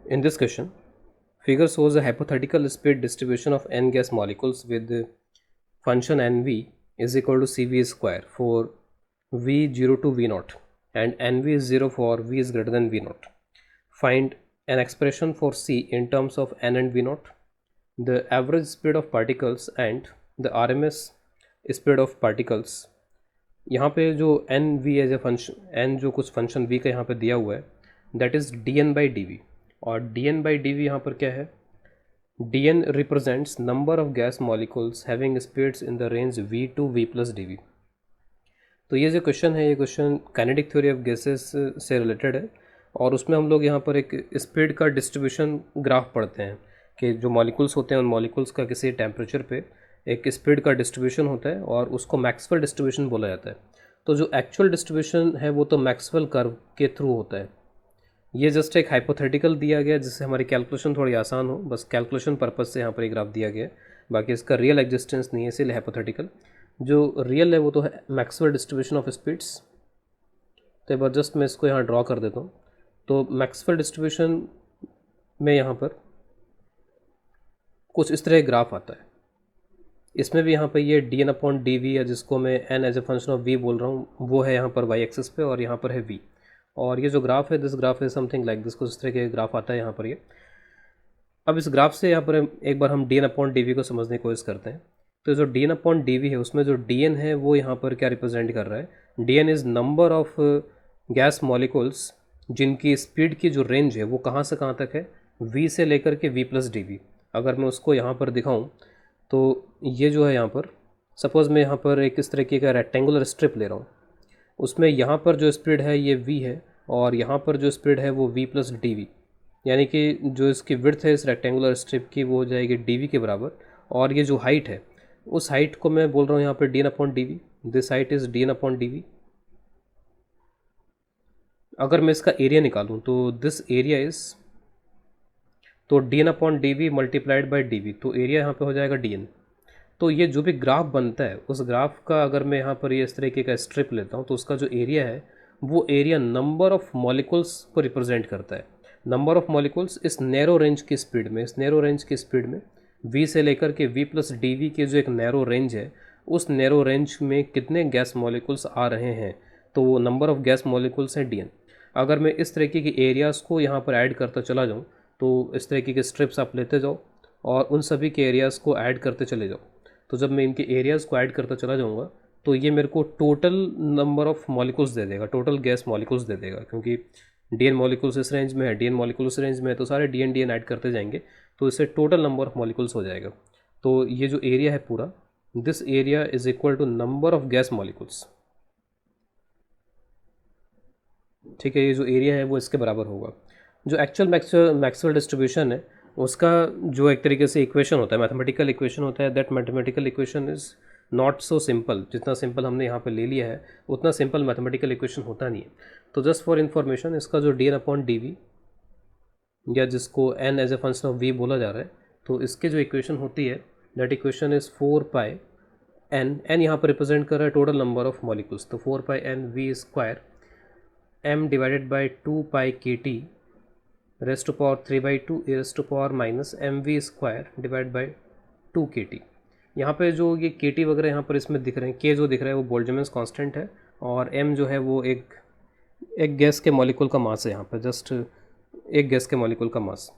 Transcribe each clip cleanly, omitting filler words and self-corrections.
In this question, figure shows a hypothetical speed distribution of n gas molecules with function nv is equal to cv square for v0 to v0 and nv is 0 for v is greater than v0. Find an expression for c in terms of n and v0, the average speed of particles and the RMS speed of particles. यहाँ पे जो N V as a function, N जो कुछ function we का यहाँ पे दिया हुआ है, that is D N by D V. और D N by D V यहाँ पर क्या है? D N represents number of gas molecules having speeds in the range V to V plus D V. तो ये जो क्वेश्चन है, ये question kinetic theory of gases से रिलेटेड है और उसमें हम लोग यहाँ पर एक स्पीड का डिस्ट्रीब्यूशन ग्राफ पढ़ते हैं कि जो मॉलिक्यूल्स होते हैं उन मॉलिक्यूल्स का किसी टेम्परेचर पे एक स्पीड का डिस्ट्रीब्यूशन होता है और उसको मैक्सवेल डिस्ट्रीब्यूशन बोला जाता है. तो जो एक्चुअल डिस्ट्रीब्यूशन है वो तो मैक्सवेल कर्व के थ्रू होता है. ये जस्ट एक हाइपोथेटिकल दिया गया जिससे हमारी कैलकुलेशन थोड़ी आसान हो, बस कैलकुलेशन पर्पज़ से यहाँ पर एक ग्राफ दिया गया है, बाकी इसका रियल एग्जिस्टेंस नहीं है, इसीलिए हाइपोथेटिकल. जो रियल है वो तो है मैक्सवेल डिस्ट्रीब्यूशन ऑफ स्पीड्स. तो एक बार जस्ट मैं इसको यहाँ ड्रॉ कर देता हूँ. तो मैक्सवेल डिस्ट्रीब्यूशन में यहाँ पर कुछ इस तरह ग्राफ आता है. इसमें भी यहाँ पर ये D N upon D V है, जिसको मैं N as a function of V बोल रहा हूँ, वो है यहाँ पर वाई एक्सिस पे और यहाँ पर है वी. और ये जो ग्राफ है, दिस ग्राफ है समथिंग लाइक दिस, कुछ इस तरह के ग्राफ आता है यहाँ पर ये. अब इस ग्राफ से यहाँ पर एक बार हम D N upon D V को समझने की कोशिश करते हैं. तो जो D N upon D V है उसमें जो डी एन है वो यहाँ पर क्या रिप्रेजेंट कर रहा है? D N is number of gas molecules जिनकी स्पीड की जो रेंज है वो कहाँ से कहाँ तक है? वी से लेकर के वी प्लस डी वी. अगर मैं उसको यहाँ पर दिखाऊँ तो ये जो है यहाँ पर, सपोज़ मैं यहाँ पर एक इस तरीके का रेक्टेंगुलर स्ट्रिप ले रहा हूँ, उसमें यहाँ पर जो स्पीड है ये v है और यहाँ पर जो स्पीड है वो v प्लस डी वी, यानी कि जो इसकी विड्थ है इस रेक्टेंगुलर स्ट्रिप की वो हो जाएगी डी वी के बराबर. और ये जो हाइट है उस हाइट को मैं बोल रहा हूँ यहाँ पर D N upon D V. This height is D N upon D V. अगर मैं इसका एरिया निकालूँ तो दिस एरिया इज़, तो D N upon D V multiplied by D V, तो एरिया यहाँ पे हो जाएगा डी एन. तो ये जो भी ग्राफ बनता है उस ग्राफ का अगर मैं यहाँ पर ये इस तरीके का स्ट्रिप लेता हूँ तो उसका जो एरिया है वो एरिया नंबर ऑफ मॉलिक्यूल्स को रिप्रेजेंट करता है. नंबर ऑफ मॉलिक्यूल्स इस नैरो रेंज की स्पीड में, इस नैरो रेंज की स्पीड में v से लेकर के v प्लस डी वी के जो एक नैरो रेंज है, उस नैरो रेंज में कितने गैस मॉलिक्यूल्स आ रहे हैं, तो वो नंबर ऑफ गैस मॉलिक्यूल्स हैं डी एन. अगर मैं इस तरीके की एरियाज़ को यहाँ पर ऐड करता चला जाऊँ तो इस तरीके के स्ट्रिप्स आप लेते जाओ और उन सभी के एरियाज़ को ऐड करते चले जाओ. तो जब मैं इनके एरियाज़ को ऐड करता चला जाऊँगा तो ये मेरे को टोटल नंबर ऑफ मॉलिक्यूल्स दे देगा, टोटल गैस मॉलिक्यूल्स दे देगा, क्योंकि डी एन मॉलिक्यूल्स इस रेंज में है, डी एन मॉलिक्यूल्स रेंज में है, तो सारे डी एन ऐड करते जाएंगे तो इससे टोटल नंबर ऑफ मॉलिक्यूल्स हो जाएगा. तो ये जो एरिया है पूरा, this area is equal to number of gas molecules. ठीक है, ये जो एरिया है वो इसके बराबर होगा. जो एक्चुअल मैक्सवेल डिस्ट्रीब्यूशन है उसका जो एक तरीके से इक्वेशन होता है, मैथमेटिकल इक्वेशन होता है, that mathematical equation is not so simple. जितना सिंपल हमने यहाँ पे ले लिया है उतना सिंपल मैथमेटिकल इक्वेशन होता नहीं है. तो जस्ट फॉर इन्फॉर्मेशन, इसका जो D N upon D V या जिसको N as a function of V बोला जा रहा है, तो इसके जो इक्वेशन होती है that equation is 4 pi N. N यहाँ पर रिप्रेजेंट कर रहा है टोटल नंबर ऑफ मॉलिक्यूल्स, तो 4 pi N V square M divided by 2 pi K T raised to power 3/2 e raised to power minus M V square divide by 2 K T. यहाँ पर जो ये के टी वगैरह यहाँ पर इसमें दिख रहे हैं, के जो दिख रहा है वो बोल्ट्जमैन्स कांस्टेंट है और एम जो है वो एक गैस के मॉलिक्यूल का मास है, यहाँ पर जस्ट एक गैस के मॉलिक्यूल का मास.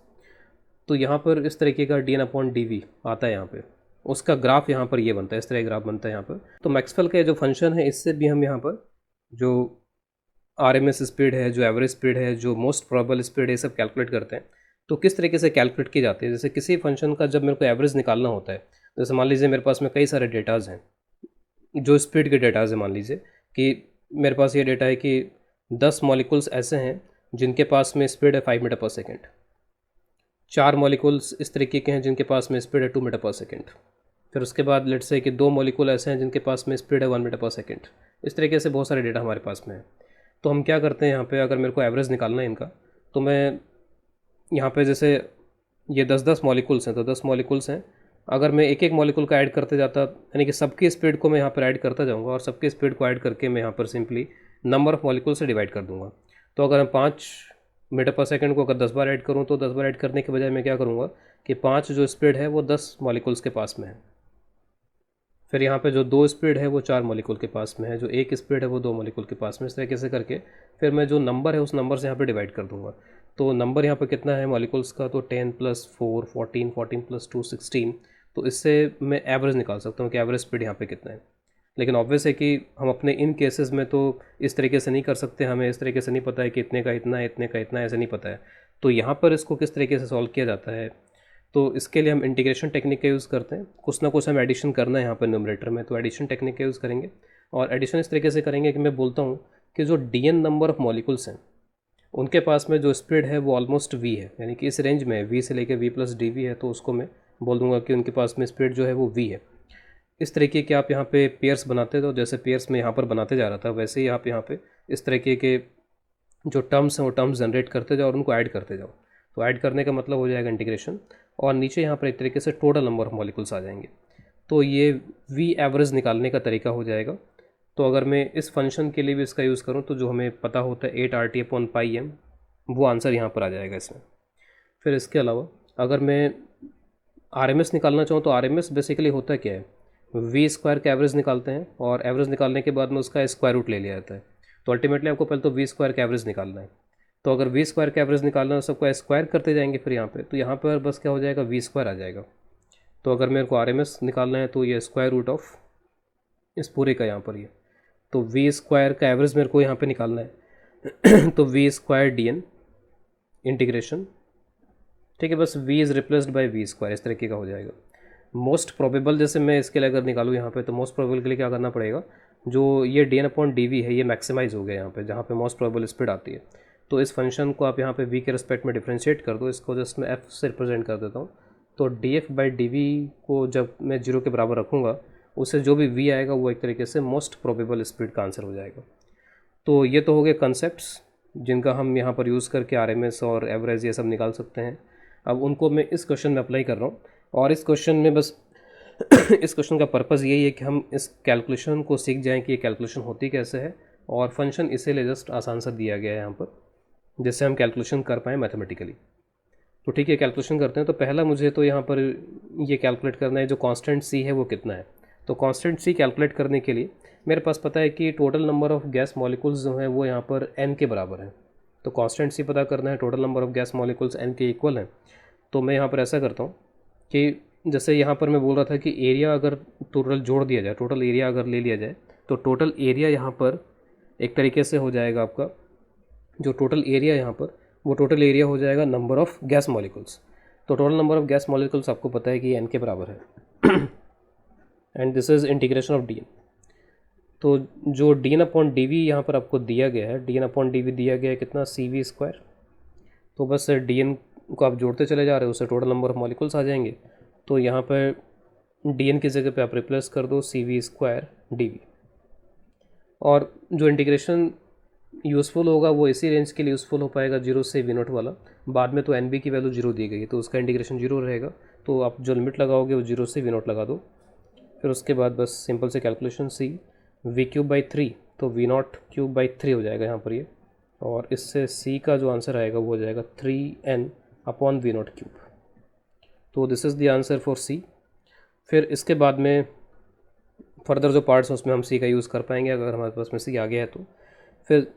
तो यहाँ पर इस तरीके का D N upon D V आता है यहाँ पे, उसका ग्राफ यहाँ पर ये बनता है, इस तरह ग्राफ बनता है यहाँ पर. तो मैक्सवेल का जो फंक्शन है इससे भी हम यहाँ पर जो RMS स्पीड है, जो एवरेज स्पीड है, जो मोस्ट प्रोबेबल स्पीड है, ये सब कैलकुलेट करते हैं. तो किस तरीके से कैलकुलेट की जाती है? जैसे किसी फंक्शन का जब मेरे को एवरेज निकालना होता है, जैसे मान लीजिए मेरे पास में कई सारे डेटाज हैं, जो स्पीड के डेटाज हैं. मान लीजिए कि मेरे पास ये डेटा है कि 10 मॉलिक्यूल्स ऐसे हैं जिनके पास में स्पीड है 5 मीटर पर सेकेंड, 4 मॉलिक्यूल्स इस तरीके के हैं जिनके पास में स्पीड है 2 मीटर पर सेकेंड, फिर उसके बाद लेट्स से कि 2 मॉलिक्यूल ऐसे हैं जिनके पास में स्पीड है 1 मीटर पर सेकेंड. इस तरीके से बहुत सारे डेटा हमारे पास में है. तो हम क्या करते हैं यहाँ पे, अगर मेरे को एवरेज निकालना है इनका, तो मैं यहाँ पे जैसे ये 10-10 मॉलिक्यूल्स हैं, तो 10 मॉलिक्यूल्स हैं, अगर मैं एक एक मॉलिक्यूल का ऐड करते जाता, यानी कि सबकी स्पीड को मैं यहाँ पर ऐड करता जाऊँगा और सबकी स्पीड को ऐड करके मैं यहाँ पर सिंपली नंबर ऑफ़ मॉलिक्यूल से डिवाइड कर दूँगा. तो अगर हम 5 मीटर पर सेकंड को अगर 10 बार ऐड करूँ तो 10 बार ऐड करने के बजाय मैं क्या करूँगा कि 5 जो स्पीड है वो 10 मॉलिक्यूल्स के पास में है, फिर यहाँ पे जो 2 स्पीड है वो 4 मॉलिक्यूल के पास में है, जो 1 स्पीड है वो 2 मॉलिक्यूल के पास में, इस तरीके से करके फिर मैं जो नंबर है उस नंबर से यहाँ पे डिवाइड कर दूंगा। तो नंबर यहाँ पे कितना है मॉलिक्यूल्स का, तो 10 + 4 14, 14 + 2 16। तो इससे मैं एवरेज निकाल सकता हूँ कि एवरेज स्पीड यहाँ पे कितना है। लेकिन ऑब्वियस है कि हम अपने इन केसेस में तो इस तरीके से नहीं कर सकते, हमें इस तरीके से नहीं पता है कि इतने का इतना है, इतने का इतना है, ऐसे नहीं पता है। तो यहाँ पर इसको किस तरीके से सॉल्व किया जाता है, तो इसके लिए हम इंटीग्रेशन टेक्निक का यूज़ करते हैं। कुछ ना कुछ हम एडिशन करना है यहाँ पर न्यूमरेटर में, तो एडिशन टेक्निक का यूज़ करेंगे। और एडिशन इस तरीके से करेंगे कि मैं बोलता हूँ कि जो डी नंबर ऑफ मॉलिक्यूल्स हैं उनके पास में जो स्पीड है वो ऑलमोस्ट v है, यानी कि इस रेंज में v से लेकर v + dv है, तो उसको मैं बोल दूंगा कि उनके पास में स्पीड जो है वो v है। इस तरीके के आप यहाँ पे पेयर्स बनाते हो, जैसे पेयर्स में यहाँ पर बनाते जा रहा था वैसे ही आप यहाँ पे इस तरीके के जो टर्म्स हैं वो टर्म्स जनरेट करते जाओ और उनको ऐड करते जाओ। तो ऐड करने का मतलब हो जाएगा इंटीग्रेशन, और नीचे यहाँ पर एक तरीके से टोटल नंबर ऑफ मॉलिक्यूल्स आ जाएंगे। तो ये वी एवरेज निकालने का तरीका हो जाएगा। तो अगर मैं इस फंक्शन के लिए भी इसका यूज़ करूँ तो जो हमें पता होता है 8RT/πm, वो आंसर यहाँ पर आ जाएगा इसमें। फिर इसके अलावा अगर मैं RMS निकालना चाहूँ तो RMS बेसिकली होता क्या है, v² का एवरेज निकालते हैं और एवरेज निकालने के बाद में उसका स्क्वायर रूट ले लिया जाता है। तो अल्टीमेटली आपको पहले तो v² का एवरेज निकालना है। तो अगर v² का एवरेज निकालना है सबको स्क्वायर करते जाएंगे फिर यहाँ पे, तो यहाँ पर बस क्या हो जाएगा v² आ जाएगा। तो अगर मेरे को RMS निकालना है तो ये स्क्वायर रूट ऑफ इस पूरे का यहाँ पर ये, तो v² का एवरेज मेरे को यहाँ पे निकालना है तो v² dn इंटीग्रेशन, ठीक है, बस v is replaced by v², इस तरीके का हो जाएगा। मोस्ट प्रोबेबल जैसे मैं इसके लिए अगर निकालूँ यहाँ पे, तो मोस्ट प्रोबेबल के लिए क्या करना पड़ेगा, जो ये dn/dv है ये मैक्सिमाइज हो गया यहाँ पे, जहाँ पे मोस्ट प्रोबेबल स्पीड आती है। तो इस फंक्शन को आप यहाँ पे v के रिस्पेक्ट में डिफ्रेंशिएट कर दो, इसको जस्ट मैं f से रिप्रेजेंट कर देता हूँ। तो df/dv को जब मैं 0 के बराबर रखूँगा उससे जो भी v आएगा वो एक तरीके से मोस्ट प्रोबेबल स्पीड का आंसर हो जाएगा। तो ये तो हो गए कंसेप्ट्स जिनका हम यहाँ पर यूज़ करके RMS और एवरेज ये सब निकाल सकते हैं। अब उनको मैं इस क्वेश्चन में अप्लाई कर रहा हूँ, और इस क्वेश्चन में बस इस क्वेश्चन का पर्पज़ यही है कि हम इस कैलकुलेशन को सीख जाएं कि ये कैलकुलेशन होती कैसे है, और फंक्शन इसीलिए जस्ट आसान सा दिया गया है यहाँ पर जिससे हम कैलकुलेशन कर पाएँ मैथमेटिकली। तो ठीक है, कैलकुलेशन करते हैं। तो पहला मुझे तो यहाँ पर ये कैलकुलेट करना है जो कांस्टेंट c है वो कितना है। तो कांस्टेंट c कैलकुलेट करने के लिए मेरे पास पता है कि total number of gas molecules जो हैं वो यहाँ पर n के बराबर है। तो कांस्टेंट c पता करना है, total number of gas molecules n के इक्वल है। तो मैं यहाँ पर ऐसा करता हूँ कि जैसे यहाँ पर मैं बोल रहा था कि एरिया अगर टोटल जोड़ दिया जाए, टोटल एरिया अगर ले लिया जाए, तो टोटल एरिया यहाँ पर एक तरीके से हो जाएगा आपका, जो टोटल एरिया यहाँ पर वो टोटल एरिया हो जाएगा नंबर ऑफ़ गैस मॉलिक्यूल्स। तो total number of gas molecules आपको पता है कि n के बराबर है and this is integration of dn। तो जो dn/dv यहाँ पर आपको दिया गया है, dn/dv दिया गया है कितना, cv²। तो बस dn को आप जोड़ते चले जा रहे हो, उससे टोटल नंबर ऑफ़ मॉलिक्यूल्स आ जाएंगे। तो यहाँ पर dn की जगह पे आप रिप्लेस कर दो cv² dv, और जो इंटीग्रेशन यूज़फुल होगा वो इसी रेंज के लिए यूज़फुल हो पाएगा 0 से v0 वाला। बाद में तो nb की वैल्यू 0 दी गई है तो उसका इंटीग्रेशन 0 रहेगा। तो आप जो लिमिट लगाओगे वो 0 से v0 लगा दो। फिर उसके बाद बस सिंपल से कैलकुलेशन c v³/3, तो v0³/3 हो जाएगा यहाँ पर ये, और इससे c का जो आंसर आएगा वो हो जाएगा 3n/v0³। तो this is the answer for c। फिर इसके बाद में फर्दर जो पार्ट्स हैं उसमें हम c का यूज़ कर पाएंगे अगर हमारे पास में c आ गया है तो। फिर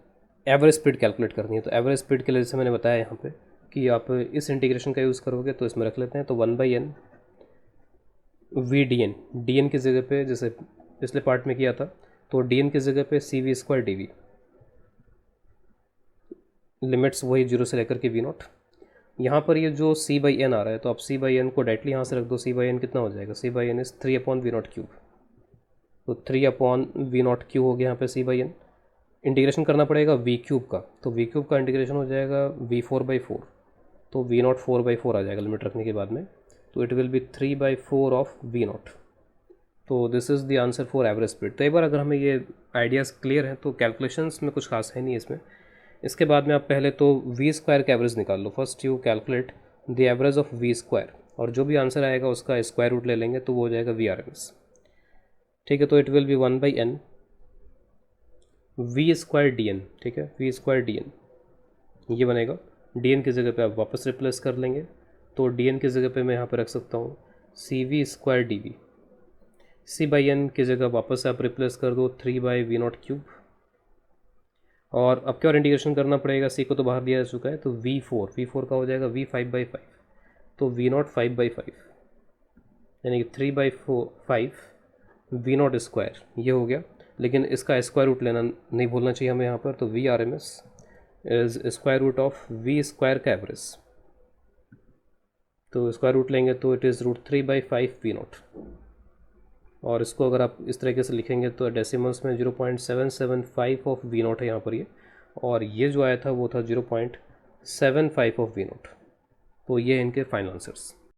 एवरेज स्पीड कैलकुलेट करनी है, तो एवरेज स्पीड के लिए जैसे मैंने बताया यहाँ पे कि आप इस इंटीग्रेशन का यूज़ करोगे तो इसमें रख लेते हैं, तो 1/n v/dn, dn की जगह पे जैसे पिछले पार्ट में किया था तो dn की जगह पे cv² dv, लिमिट्स वही 0 से लेकर के v0। यहाँ पर ये जो c/n आ रहा है तो आप c/n को डायरेक्टली यहाँ से रख दो, c/n कितना हो जाएगा, c/n इज़ 3/v0³। तो 3/v0³ हो गया यहाँ पे c/n। इंटीग्रेशन करना पड़ेगा v³ का, तो v³ का इंटीग्रेशन हो जाएगा v4/4, तो v0 4/4 आ जाएगा लिमिट रखने के बाद में, तो it will be 3/4 of v0। तो this is the answer for average speed. तो एक बार अगर हमें ये आइडियाज़ क्लियर हैं तो कैलकुलेशंस में कुछ खास है नहीं इसमें। इसके बाद में आप पहले तो v² का एवरेज निकाल लो। First you calculate the average of v², और जो भी आंसर आएगा उसका स्क्वायर रूट ले लेंगे तो वो हो जाएगा v/RMS। ठीक है, तो it will be 1/n v² dn, ठीक है, v² dn ये बनेगा। डी एन की जगह पे आप वापस रिप्लेस कर लेंगे, तो डी एन की जगह पे मैं यहाँ पर रख सकता हूँ C V square D V. C by N की जगह वापस आप रिप्लेस कर दो 3/v0 क्यूब, और अब क्या और इंटीग्रेशन करना पड़ेगा, सी को तो बाहर दिया जा चुका है, तो वी फोर का हो जाएगा v5/5, तो v0 5/5 यानी कि 3/5 v0 स्क्वायर, ये हो गया। लेकिन इसका स्क्वायर रूट लेना नहीं भूलना चाहिए हमें यहाँ पर, तो V R M S is square root of V square का एवरेज, तो स्क्वायर रूट लेंगे तो इट इज़ √3/5 v0, और इसको अगर आप इस तरीके से लिखेंगे तो डेसिमल्स में 0.775 ऑफ v0 है यहाँ पर ये, और ये जो आया था वो था 0.75 ऑफ v0। तो ये इनके फाइनल आंसर्स।